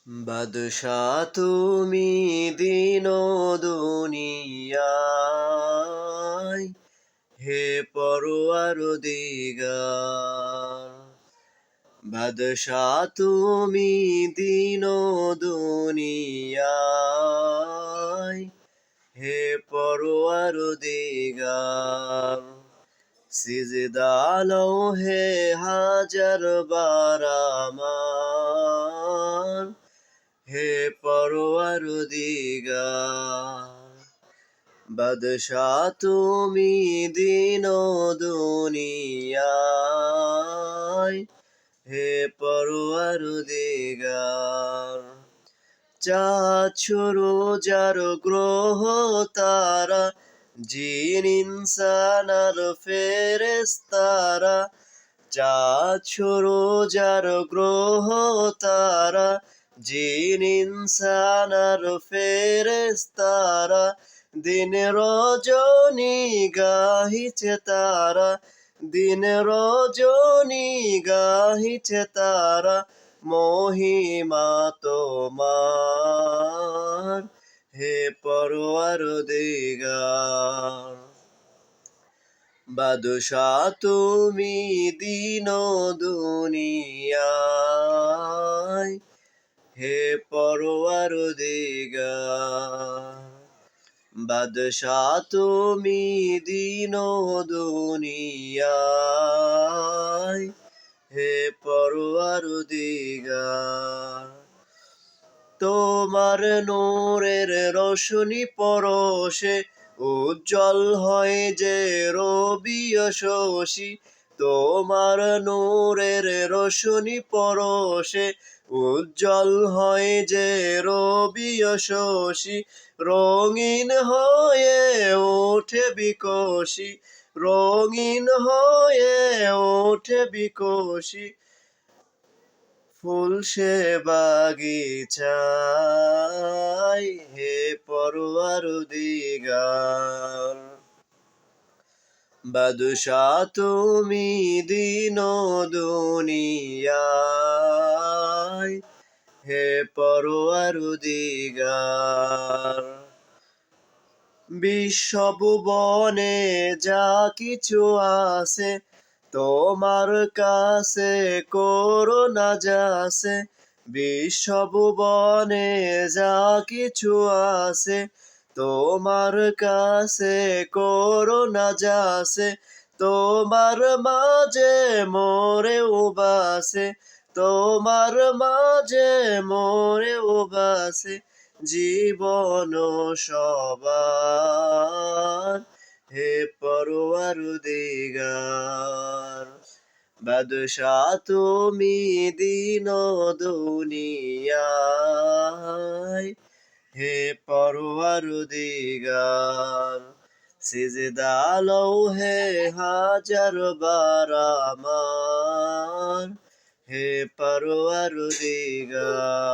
বাদশা তুমি দিন দুনিয়ায়, হে পরওয়ার দিগার। বাদশা তুমি দিন দুনিয়ায়, হে পরওয়ার দিগার। সিজদা লও হে হাজার বার আমার, হে পরওয়ার দিগার। বাদশা তুমি দিন দুনিয়ায়, হে পরওয়ার দিগার। চাঁদ সূরজ গ্রহ তারা, জিন ইনসান আর ফেরেশতারা। চাঁদ সূরজ গ্রহ তারা, জিন ইনসান আর ফেরেশতারা। দিন রজনী গাহিছে তারা, দিন রজনী গাহিছে তারা। মহিমা তোমার, হে পরওয়ার দিগার। বাদশা তুমি দিন দুনিয়ায়, হে পরওয়ার দিগার। বাদশা তুমি দিন দুনিয়ায়, হে পরওয়ার দিগার। তোমার নূরের রোশনি পরশে উজ্জ্বল হয় যে রবি ও শশী। তোমার নূরের রোশনি পরশে উজ্জ্বল হয় যে রবি ও শশী। রঙিন হয়ে ওঠে বিকশী, রঙিন হয়ে ওঠে বিকশী। ফুল সে বাগিচায়, হে পরওয়ার দিগার। বাদশা তুমি দিন দুনিয়ায়, হে পরওয়ার দিগার। বিশ্বভুবনে যা কিছু আছে, তোমার কাছে করুণা যাচে। বিশ্বভুবনে যা কিছু আছে, তোমার কাছে করুণা যাচে। তোমার মাঝে মোরেও বাসে, তোমার মাঝে মোরেও বাসে। জীবন সবার, হে পরওয়ার দিগার। বাদশা তুমি দিন দুনিয়ায়, হে পরওয়ার দিগার। সিজদা লও হে হাজার বার আমার, হে পরওয়ার দিগার।